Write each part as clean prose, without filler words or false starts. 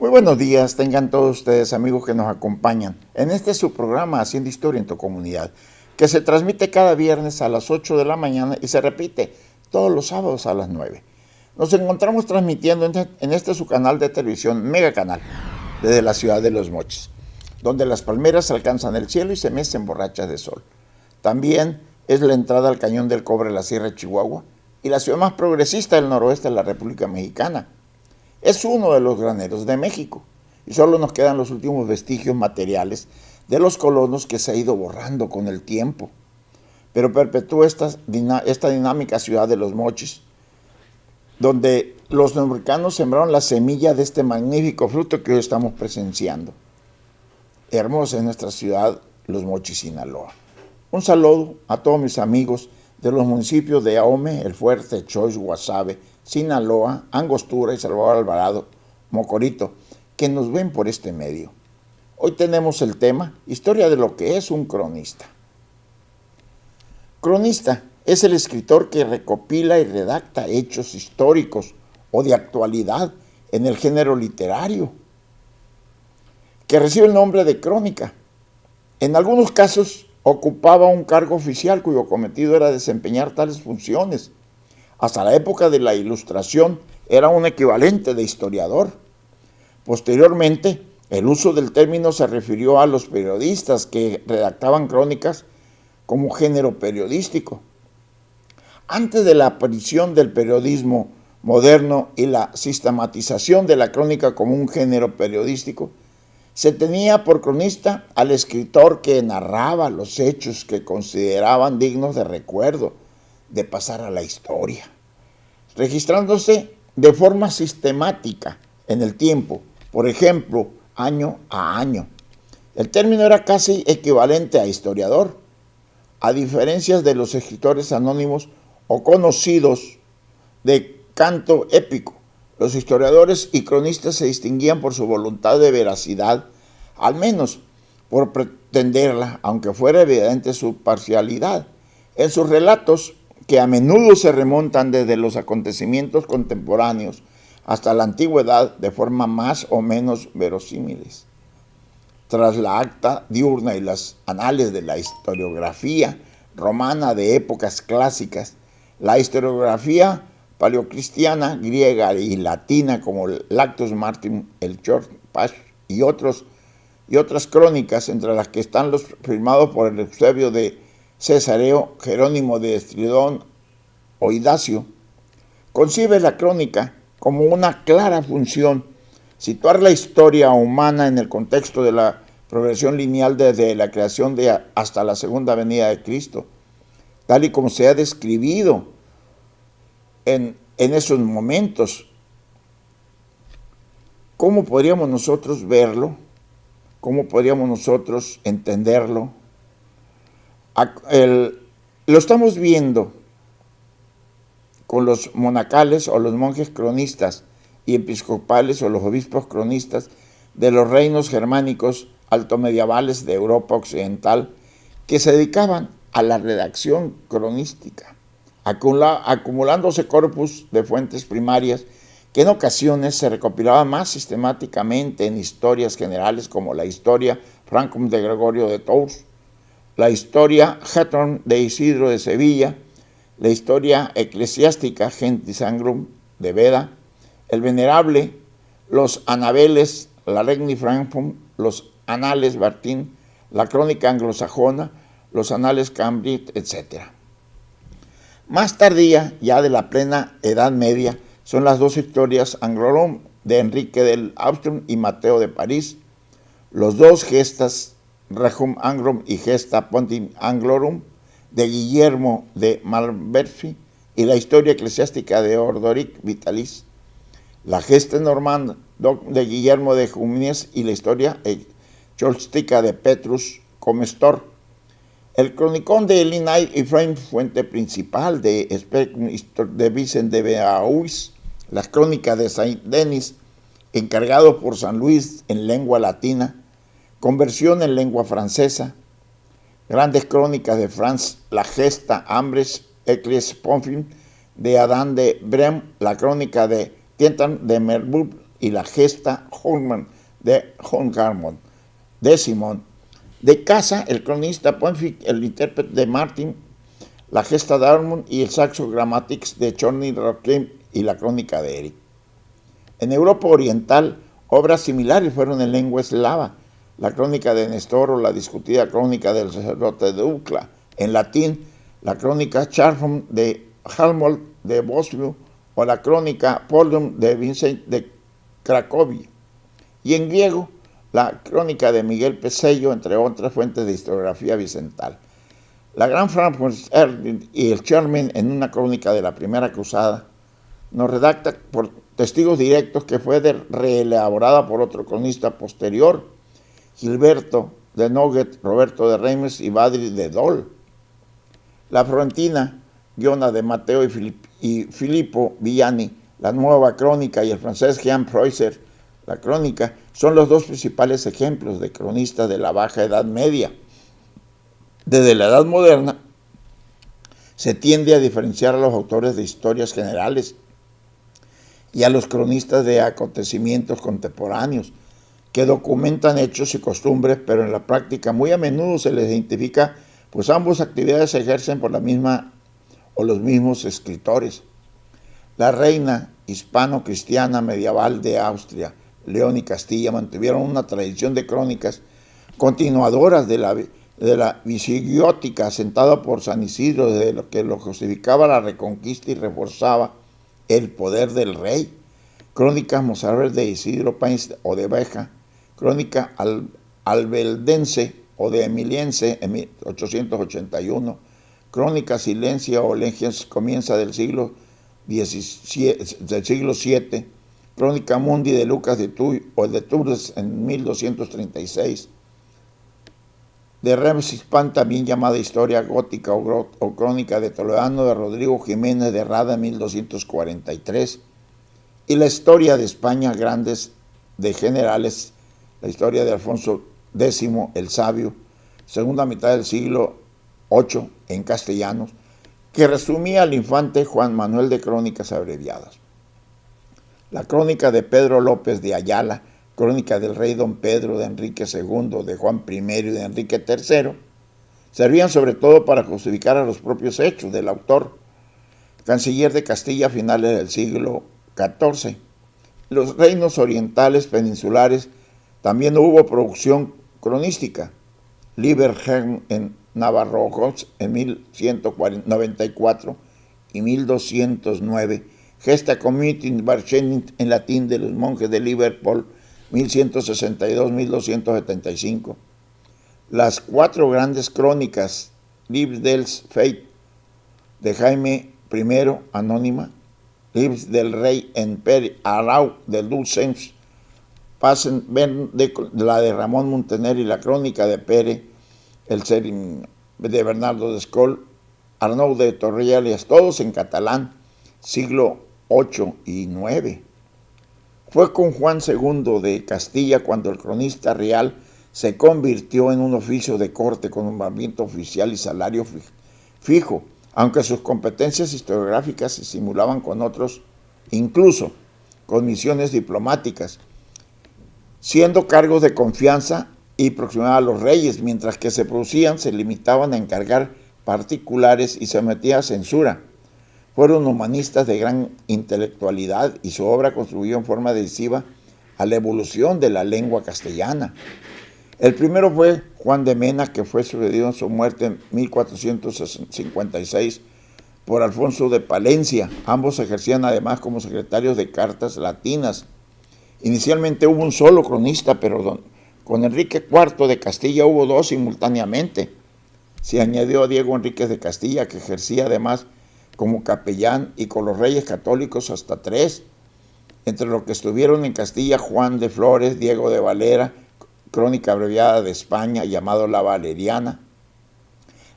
Muy buenos días, tengan todos ustedes amigos que nos acompañan en este su programa Haciendo Historia en tu Comunidad, que se transmite cada viernes a las 8 de la mañana y se repite todos los sábados a las 9. Nos encontramos transmitiendo en este su canal de televisión Mega Canal, desde la ciudad de Los Mochis, donde las palmeras alcanzan el cielo y se mecen borrachas de sol. También es la entrada al Cañón del Cobre de la Sierra de Chihuahua y la ciudad más progresista del noroeste de la República Mexicana. Es uno de los graneros de México y solo nos quedan los últimos vestigios materiales de los colonos que se ha ido borrando con el tiempo. Pero perpetúa esta dinámica ciudad de Los Mochis, donde los mexicanos sembraron la semilla de este magnífico fruto que hoy estamos presenciando. Hermosa es nuestra ciudad, Los Mochis, Sinaloa. Un saludo a todos mis amigos de los municipios de Ahome, El Fuerte, Choix, Guasave, Sinaloa, Angostura y Salvador Alvarado, Mocorito, que nos ven por este medio. Hoy tenemos el tema, historia de lo que es un cronista. Cronista es el escritor que recopila y redacta hechos históricos o de actualidad en el género literario, que recibe el nombre de crónica. En algunos casos ocupaba un cargo oficial cuyo cometido era desempeñar tales funciones. Hasta la época de la Ilustración era un equivalente de historiador. Posteriormente, el uso del término se refirió a los periodistas que redactaban crónicas como género periodístico. Antes de la aparición del periodismo moderno y la sistematización de la crónica como un género periodístico, se tenía por cronista al escritor que narraba los hechos que consideraban dignos de recuerdo, de pasar a la historia, registrándose de forma sistemática en el tiempo, por ejemplo, año a año. El término era casi equivalente a historiador, a diferencia de los escritores anónimos o conocidos de canto épico. Los historiadores y cronistas se distinguían por su voluntad de veracidad, al menos por pretenderla, aunque fuera evidente su parcialidad. En sus relatos, que a menudo se remontan desde los acontecimientos contemporáneos hasta la antigüedad de forma más o menos verosímiles. Tras la acta diurna y las anales de la historiografía romana de épocas clásicas, la historiografía paleocristiana, griega y latina como el Lactus Martin, el George Pasch y otras crónicas, entre las que están los firmados por el Eusebio de Cesareo, Jerónimo de Estridón o Idacio, concibe la crónica como una clara función, situar la historia humana en el contexto de la progresión lineal desde la creación hasta la segunda venida de Cristo, tal y como se ha describido en esos momentos. ¿Cómo podríamos nosotros verlo? ¿Cómo podríamos nosotros entenderlo? Lo estamos viendo con los monacales o los monjes cronistas y episcopales o los obispos cronistas de los reinos germánicos altomedievales de Europa Occidental, que se dedicaban a la redacción cronística, acumulándose corpus de fuentes primarias que en ocasiones se recopilaban más sistemáticamente en historias generales como la Historia Francum de Gregorio de Tours, la Historia Hatton de Isidro de Sevilla, la Historia Eclesiástica Gentis Angrum de Beda, el Venerable, los Anabeles, la Regni Francum, los Anales Bartín, la Crónica Anglosajona, los Anales Cambridge, etc. Más tardía, ya de la plena Edad Media, son las dos historias Anglorum de Enrique del Austrum y Mateo de París, los dos Gestas Regum Anglorum y Gesta Pontifium Anglorum de Guillermo de Malverfi y la Historia Eclesiástica de Ordoric Vitalis, la Gesta Normanda de Guillermo de Jumines y la Historia Cholstica de Petrus Comestor, el Cronicón de Elinay y Efraín, fuente principal de Spectrum de Vicent de Beauis, las Crónicas de Saint-Denis, encargado por San Luis en lengua latina, conversión en lengua francesa, grandes crónicas de France, la Gesta Ambres Ecles Ponfim de Adán de Brem, la Crónica de Tientan de Merbourg, y la gesta Holman de Hongarmon de Simón. De casa, el cronista Ponfic, el intérprete de Martin, la gesta de Armund y el Saxo Grammatics de Chorny Rocklin y la crónica de Eric. En Europa Oriental, obras similares fueron en lengua eslava, la crónica de Nestor o la discutida crónica del sacerdote de Ucla. En latín, la crónica Charfum de Halmold de Bosvio o la crónica Polium de Vincent de Cracovia. Y en griego, la crónica de Miguel Pesello, entre otras fuentes de historiografía vicental. La gran Frankfurt y el Sherman, en una crónica de la Primera Cruzada, nos redacta por testigos directos que fue reelaborada por otro cronista posterior, Gilberto de Noguet, Roberto de Reimes y Badri de Dol. La Florentina, guiona de Mateo y Filippo Villani, la nueva crónica, y el francés Jean Preuser, la crónica, son los dos principales ejemplos de cronistas de la Baja Edad Media. Desde la Edad Moderna se tiende a diferenciar a los autores de historias generales y a los cronistas de acontecimientos contemporáneos, que documentan hechos y costumbres, pero en la práctica muy a menudo se les identifica, pues ambas actividades se ejercen por la misma o los mismos escritores. La reina hispano-cristiana medieval de Austria, León y Castilla, mantuvieron una tradición de crónicas continuadoras de la visigotica asentada por San Isidro, desde lo que lo justificaba la reconquista y reforzaba el poder del rey. Crónicas mozárabes de Isidro Páez o de Beja, crónica albeldense o de Emiliense en 1881, crónica silencia o legias comienza del siglo VII, crónica mundi de Lucas de Tuy o de Tours en 1236, de Rems Hispan, también llamada historia gótica o crónica de Toledano de Rodrigo Jiménez de Rada en 1243, y la historia de España grandes de generales, la historia de Alfonso X el Sabio, segunda mitad del siglo VIII en castellanos, que resumía al infante Juan Manuel de crónicas abreviadas. La crónica de Pedro López de Ayala, crónica del rey don Pedro, de Enrique II, de Juan I y de Enrique III, servían sobre todo para justificar a los propios hechos del autor, canciller de Castilla a finales del siglo XIV. Los reinos orientales peninsulares también hubo producción cronística. Liberherm en Navarrojos en 1194 y 1209, Gesta Community en latín de los monjes de Liverpool, 1162-1275. Las cuatro grandes crónicas, Livres dels Feit de Jaime I, anónima, Livres del Rey en Pere Arau de Dulcens, Pasen de la de Ramón Muntaner y la crónica de Pere, el Serim de Bernardo de Escol, Arnaud de Torrelles, todos en catalán, siglo VIII y IX. Fue con Juan II de Castilla cuando el cronista real se convirtió en un oficio de corte con nombramiento oficial y salario fijo, aunque sus competencias historiográficas se simulaban con otros, incluso con misiones diplomáticas, siendo cargos de confianza y proximidad a los reyes, mientras que se producían, se limitaban a encargar particulares y se sometían a censura. Fueron humanistas de gran intelectualidad y su obra contribuyó en forma decisiva a la evolución de la lengua castellana. El primero fue Juan de Mena, que fue sucedido en su muerte en 1456 por Alfonso de Palencia. Ambos ejercían además como secretarios de cartas latinas. Inicialmente hubo un solo cronista, pero con Enrique IV de Castilla hubo dos simultáneamente. Se añadió a Diego Enríquez de Castilla, que ejercía además como capellán, y con los reyes católicos hasta tres, entre los que estuvieron en Castilla Juan de Flores, Diego de Valera, crónica abreviada de España, llamado La Valeriana,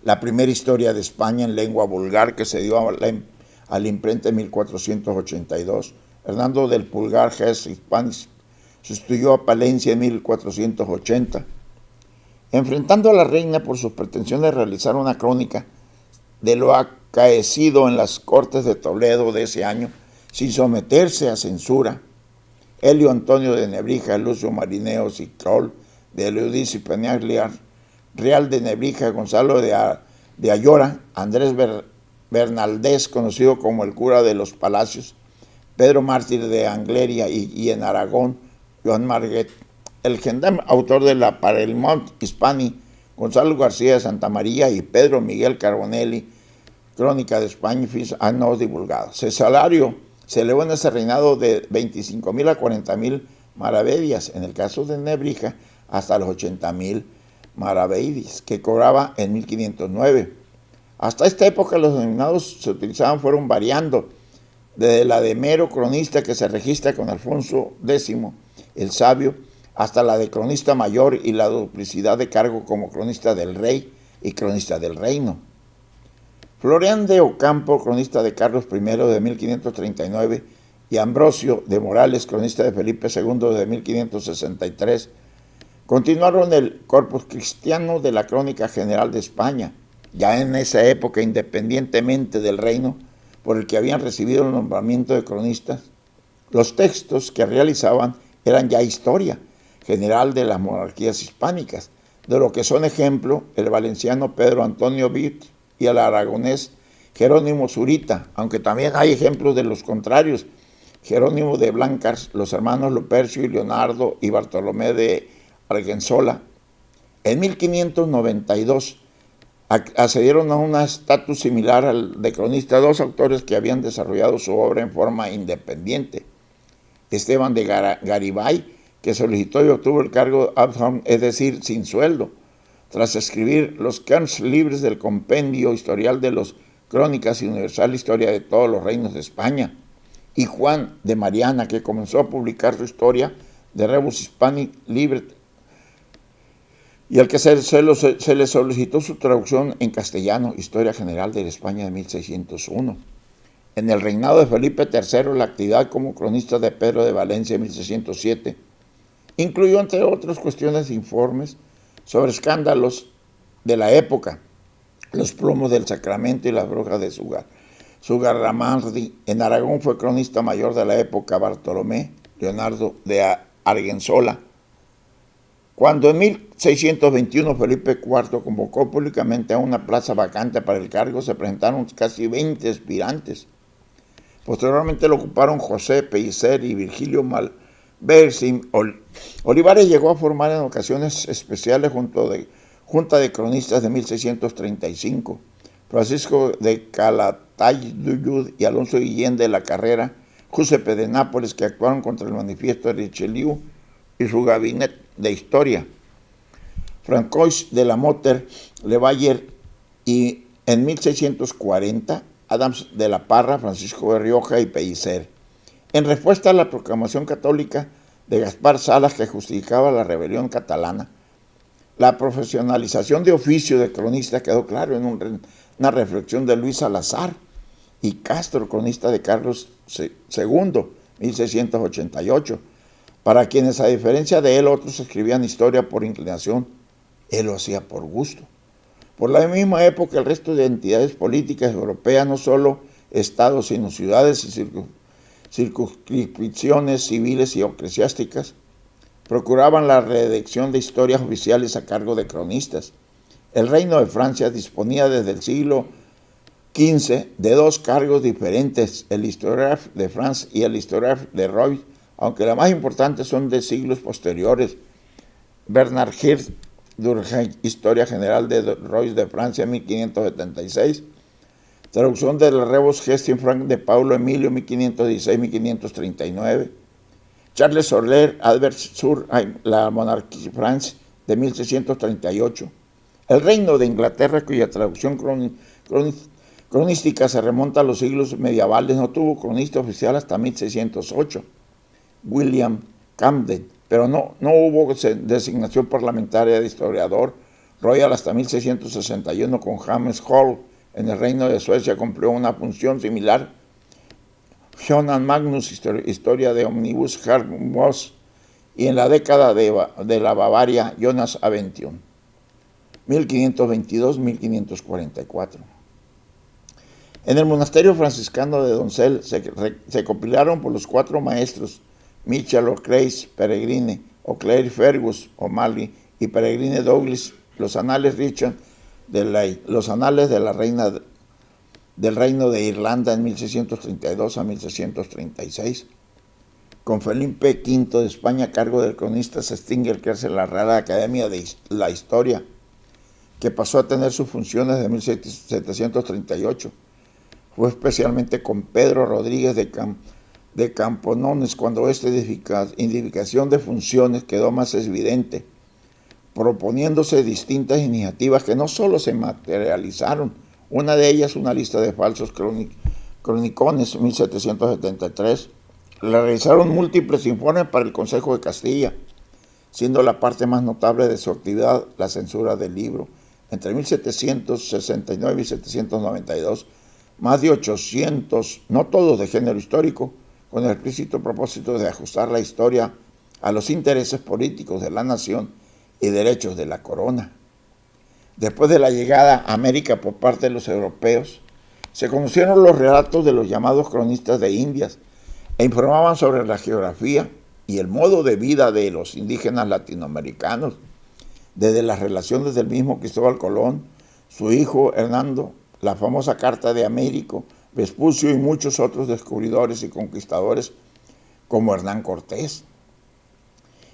la primera historia de España en lengua vulgar que se dio a la imprenta en 1482. Hernando del Pulgar Ges Hispanis sustituyó a Palencia en 1480. Enfrentando a la reina por sus pretensiones de realizar una crónica de lo acaecido en las Cortes de Toledo de ese año, sin someterse a censura, Helio Antonio de Nebrija, Lucio Marineo Ciclol, de Leodicio Peñagliar, Real de Nebrija, Gonzalo de Ayora, Andrés Bernaldez, conocido como el cura de los Palacios, Pedro Mártir de Angleria y en Aragón, Joan Marguet, el gendarme autor de la Parelmont Hispani, Gonzalo García de Santa María y Pedro Miguel Carbonelli, Crónica de España, no divulgados. Su salario se elevó en ese reinado de 25,000 a 40,000 maravedíes, en el caso de Nebrija hasta los 80,000 maravedíes, que cobraba en 1509. Hasta esta época los denominados se utilizaban fueron variando, desde la de mero cronista que se registra con Alfonso X, el Sabio, hasta la de cronista mayor y la duplicidad de cargo como cronista del rey y cronista del reino. Florián de Ocampo, cronista de Carlos I de 1539, y Ambrosio de Morales, cronista de Felipe II de 1563, continuaron el corpus cristiano de la Crónica General de España, ya en esa época independientemente del reino por el que habían recibido el nombramiento de cronistas. Los textos que realizaban eran ya historia general de las monarquías hispánicas, de lo que son ejemplo el valenciano Pedro Antonio Virt y el aragonés Jerónimo Zurita, aunque también hay ejemplos de los contrarios, Jerónimo de Blancars, los hermanos Lupercio y Leonardo y Bartolomé de Argensola. En 1592 accedieron a un estatus similar al de cronista dos autores que habían desarrollado su obra en forma independiente. Esteban de Garibay, que solicitó y obtuvo el cargo ad hoc, es decir, sin sueldo, tras escribir los kerns libres del compendio historial de los Crónicas y Universal Historia de todos los reinos de España, y Juan de Mariana, que comenzó a publicar su historia de Rebus Hispanic Libre, y al que se le solicitó su traducción en castellano, Historia General de la España de 1601. En el reinado de Felipe III, la actividad como cronista de Pedro de Valencia de 1607 incluyó, entre otras cuestiones, informes sobre escándalos de la época, los plomos del Sacramento y las brujas de Zugarramardi. En Aragón fue cronista mayor de la época Bartolomé Leonardo de Argensola. Cuando en 1621 Felipe IV convocó públicamente a una plaza vacante para el cargo, se presentaron casi 20 aspirantes. Posteriormente lo ocuparon José Pellicer y Virgilio Malversi. Olivares llegó a formar en ocasiones especiales Junta de Cronistas de 1635. Francisco de Calatayud y Alonso Guillén de la Carrera, Giuseppe de Nápoles, que actuaron contra el manifiesto de Richelieu y su gabinete de historia, Francois de la Motter, Levayer, y en 1640 Adams de la Parra, Francisco de Rioja y Pellicer. En respuesta a la proclamación católica de Gaspar Salas que justificaba la rebelión catalana, la profesionalización de oficio de cronista quedó claro en una reflexión de Luis Salazar y Castro, cronista de Carlos II, 1688, para quienes, a diferencia de él, otros escribían historia por inclinación, él lo hacía por gusto. Por la misma época, el resto de entidades políticas europeas, no solo estados, sino ciudades y circunscripciones civiles y eclesiásticas, procuraban la redacción de historias oficiales a cargo de cronistas. El Reino de Francia disponía desde el siglo XV de dos cargos diferentes, el Historiographe de France y el Historiographe de Roy, aunque las más importantes son de siglos posteriores. Bernard Hirsch, Historia General de Roy de Francia, 1576, traducción del Rebus Gestin Frank de Paulo Emilio, 1516-1539, Charles Soler, Albert sur la Monarquie France, de 1638, El Reino de Inglaterra, cuya traducción cronística se remonta a los siglos medievales, no tuvo cronista oficial hasta 1608, William Camden, pero no hubo designación parlamentaria de historiador. Royal hasta 1661 con James Hall. En el Reino de Suecia cumplió una función similar. Johann Magnus, Historia de Omnibus Harmos, y en la década de la Bavaria, Jonas Avention, 1522-1544. En el monasterio franciscano de Doncel se compilaron por los cuatro maestros Mitchell O'Clair Peregrine, O'Clair Fergus O'Malley y Peregrine Douglas, los anales Richard los anales de la reina del Reino de Irlanda en 1632 a 1636. Con Felipe V de España a cargo del cronista Stinger, que hace la Real Academia de la Historia, que pasó a tener sus funciones de 1738. Fue especialmente con Pedro Rodríguez de Camponones cuando esta indicación de funciones quedó más evidente, proponiéndose distintas iniciativas que no solo se materializaron, una de ellas una lista de falsos cronicones, 1773, le realizaron múltiples informes para el Consejo de Castilla, siendo la parte más notable de su actividad la censura del libro. Entre 1769 y 1792, más de 800, no todos de género histórico, con el explícito propósito de ajustar la historia a los intereses políticos de la nación y derechos de la corona. Después de la llegada a América por parte de los europeos, se conocieron los relatos de los llamados cronistas de Indias e informaban sobre la geografía y el modo de vida de los indígenas latinoamericanos, desde las relaciones del mismo Cristóbal Colón, su hijo Hernando, la famosa Carta de Américo, Vespucio y muchos otros descubridores y conquistadores como Hernán Cortés.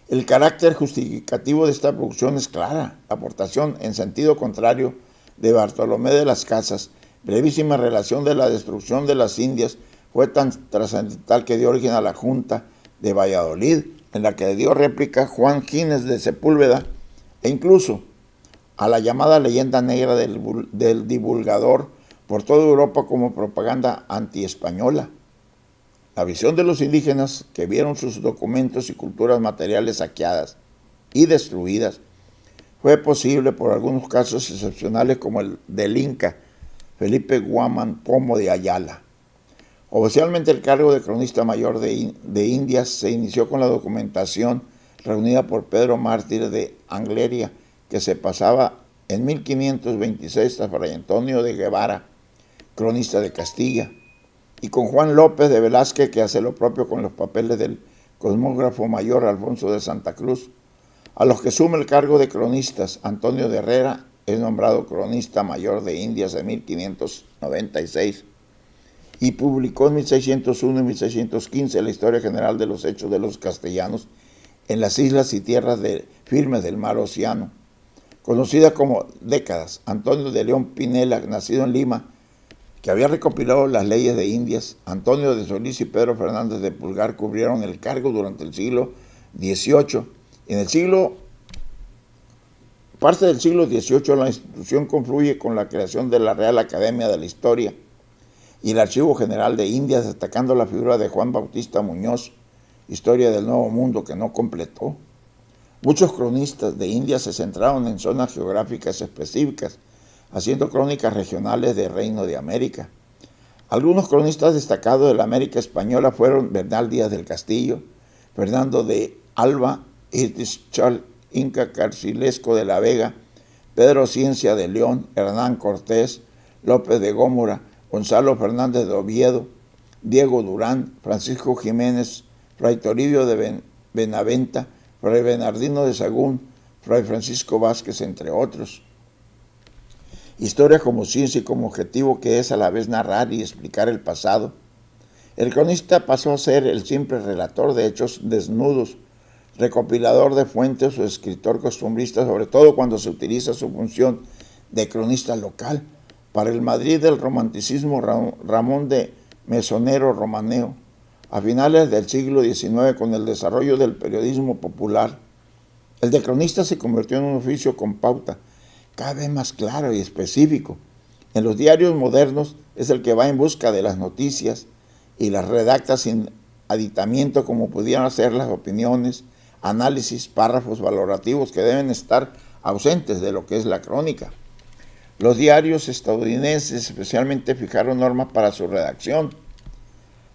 El carácter justificativo de esta producción es clara. La aportación en sentido contrario de Bartolomé de las Casas, brevísima relación de la destrucción de las Indias, fue tan trascendental que dio origen a la Junta de Valladolid, en la que dio réplica Juan Gines de Sepúlveda, e incluso a la llamada leyenda negra del divulgador por toda Europa como propaganda antiespañola. La visión de los indígenas que vieron sus documentos y culturas materiales saqueadas y destruidas fue posible por algunos casos excepcionales como el del Inca Felipe Guamán Pomo de Ayala. Oficialmente el cargo de cronista mayor de Indias se inició con la documentación reunida por Pedro Mártir de Angleria, que se pasaba en 1526 a Fray Antonio de Guevara, cronista de Castilla, y con Juan López de Velázquez, que hace lo propio con los papeles del cosmógrafo mayor Alfonso de Santa Cruz, a los que suma el cargo de cronistas. Antonio de Herrera es nombrado cronista mayor de Indias en 1596 y publicó en 1601 y 1615 la historia general de los hechos de los castellanos en las islas y tierras firmes del mar Océano, conocida como Décadas. Antonio de León Pinela, nacido en Lima, que había recopilado las leyes de Indias, Antonio de Solís y Pedro Fernández de Pulgar cubrieron el cargo durante el siglo XVIII. Parte del siglo XVIII, la institución confluye con la creación de la Real Academia de la Historia y el Archivo General de Indias, destacando la figura de Juan Bautista Muñoz, Historia del Nuevo Mundo, que no completó. Muchos cronistas de Indias se centraron en zonas geográficas específicas, haciendo crónicas regionales del Reino de América. Algunos cronistas destacados de la América española fueron Bernal Díaz del Castillo, Fernando de Alba, Hirtischal, Inca Carcilesco de la Vega, Pedro Ciencia de León, Hernán Cortés, López de Gómora, Gonzalo Fernández de Oviedo, Diego Durán, Francisco Jiménez, Fray Toribio de Benaventa, Fray Bernardino de Sagún, Fray Francisco Vázquez, entre otros. Historia como ciencia y como objetivo que es a la vez narrar y explicar el pasado. El cronista pasó a ser el simple relator de hechos desnudos, recopilador de fuentes o escritor costumbrista, sobre todo cuando se utiliza su función de cronista local. Para el Madrid del romanticismo, Ramón de Mesonero Romaneo, a finales del siglo XIX, con el desarrollo del periodismo popular, el de cronista se convirtió en un oficio con pauta, cada vez más claro y específico. En los diarios modernos es el que va en busca de las noticias y las redacta sin aditamiento como pudieran ser las opiniones, análisis, párrafos valorativos que deben estar ausentes de lo que es la crónica. Los diarios estadounidenses especialmente fijaron normas para su redacción.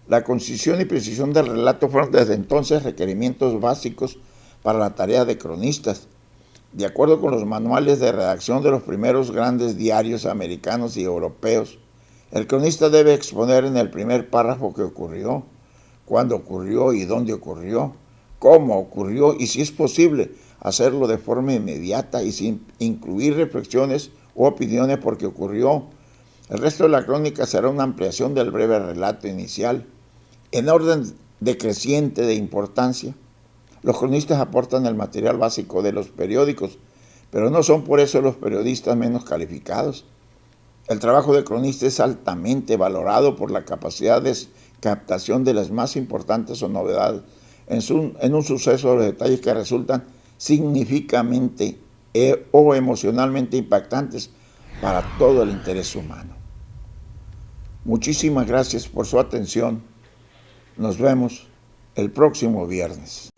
La concisión y precisión del relato fueron desde entonces requerimientos básicos para la tarea de cronistas. De acuerdo con los manuales de redacción de los primeros grandes diarios americanos y europeos, el cronista debe exponer en el primer párrafo qué ocurrió, cuándo ocurrió y dónde ocurrió, cómo ocurrió y si es posible hacerlo de forma inmediata y sin incluir reflexiones u opiniones porque ocurrió. El resto de la crónica será una ampliación del breve relato inicial en orden decreciente de importancia. Los cronistas aportan el material básico de los periódicos, pero no son por eso los periodistas menos calificados. El trabajo de cronista es altamente valorado por la capacidad de captación de las más importantes o novedades en un suceso, los detalles que resultan significativamente o emocionalmente impactantes para todo el interés humano. Muchísimas gracias por su atención. Nos vemos el próximo viernes.